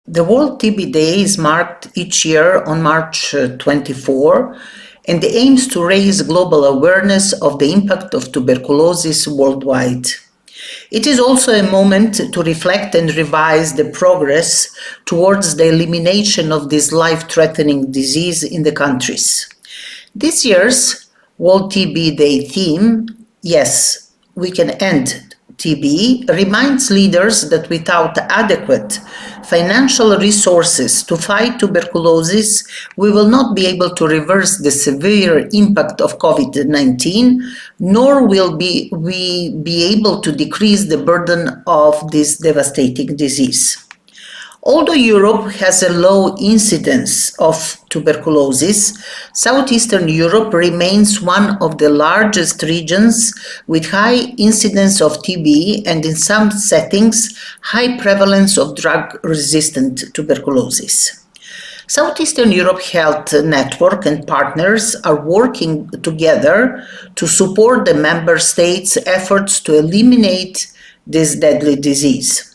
The World TB Day is marked each year on March 24 and aims to raise global awareness of the impact of tuberculosis worldwide. It is also a moment to reflect and revise the progress towards the elimination of this life-threatening disease in the countries. This year's World TB Day theme, "Yes, we can end TB," reminds leaders that without adequate financial resources to fight tuberculosis, we will not be able to reverse the severe impact of COVID-19, nor will we be able to decrease the burden of this devastating disease. Although Europe has a low incidence of tuberculosis, Southeastern Europe remains one of the largest regions with high incidence of TB and, in some settings, high prevalence of drug-resistant tuberculosis. Southeastern Europe Health Network and partners are working together to support the member states' efforts to eliminate this deadly disease.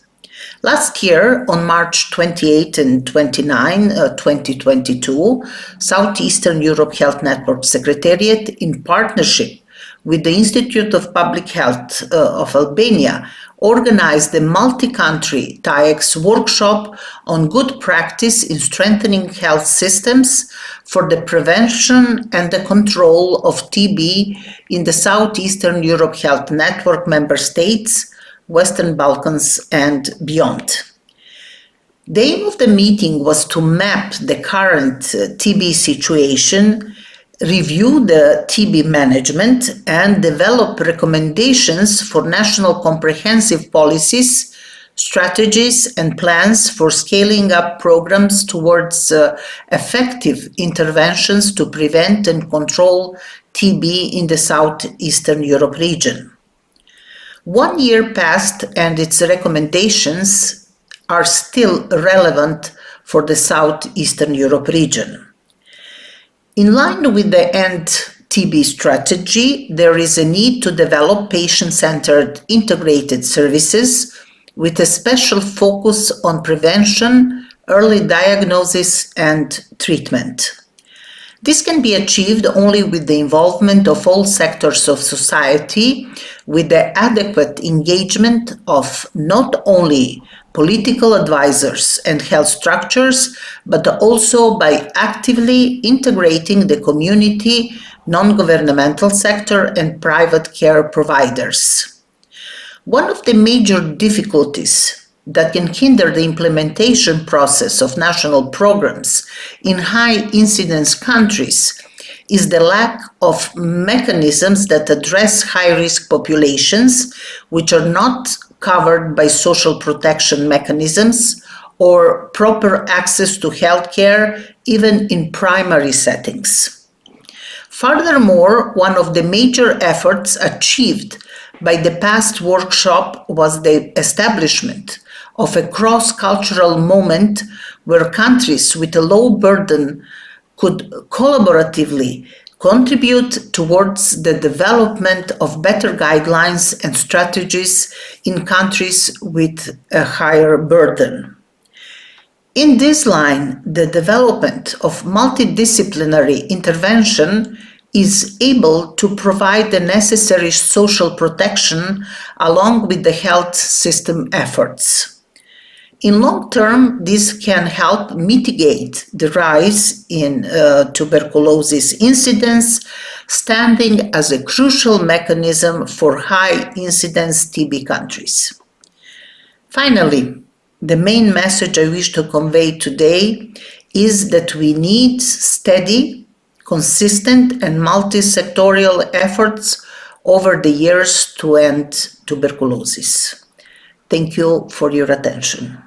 Last year, on March 28 and 29, 2022, Southeastern Europe Health Network Secretariat, in partnership with the Institute of Public Health of Albania, organized a multi-country TAEX workshop on good practice in strengthening health systems for the prevention and the control of TB in the Southeastern Europe Health Network member states, Western Balkans and beyond. The aim of the meeting was to map the current TB situation, review the TB management, and develop recommendations for national comprehensive policies, strategies, and plans for scaling up programs towards effective interventions to prevent and control TB in the Southeastern Europe region. 1 year passed and its recommendations are still relevant for the Southeastern Europe region. In line with the End TB strategy, there is a need to develop patient-centered integrated services with a special focus on prevention, early diagnosis, and treatment. This can be achieved only with the involvement of all sectors of society, with the adequate engagement of not only political advisors and health structures, but also by actively integrating the community, non-governmental sector, and private care providers. One of the major difficulties that can hinder the implementation process of national programs in high-incidence countries is the lack of mechanisms that address high-risk populations, which are not covered by social protection mechanisms or proper access to healthcare, even in primary settings. Furthermore, one of the major efforts achieved by the past workshop was the establishment of a cross-cultural moment where countries with a low burden could collaboratively contribute towards the development of better guidelines and strategies in countries with a higher burden. In this line, the development of multidisciplinary intervention is able to provide the necessary social protection along with the health system efforts. In long term, this can help mitigate the rise in tuberculosis incidence, standing as a crucial mechanism for high-incidence TB countries. Finally, the main message I wish to convey today is that we need steady, consistent, and multi-sectorial efforts over the years to end tuberculosis. Thank you for your attention.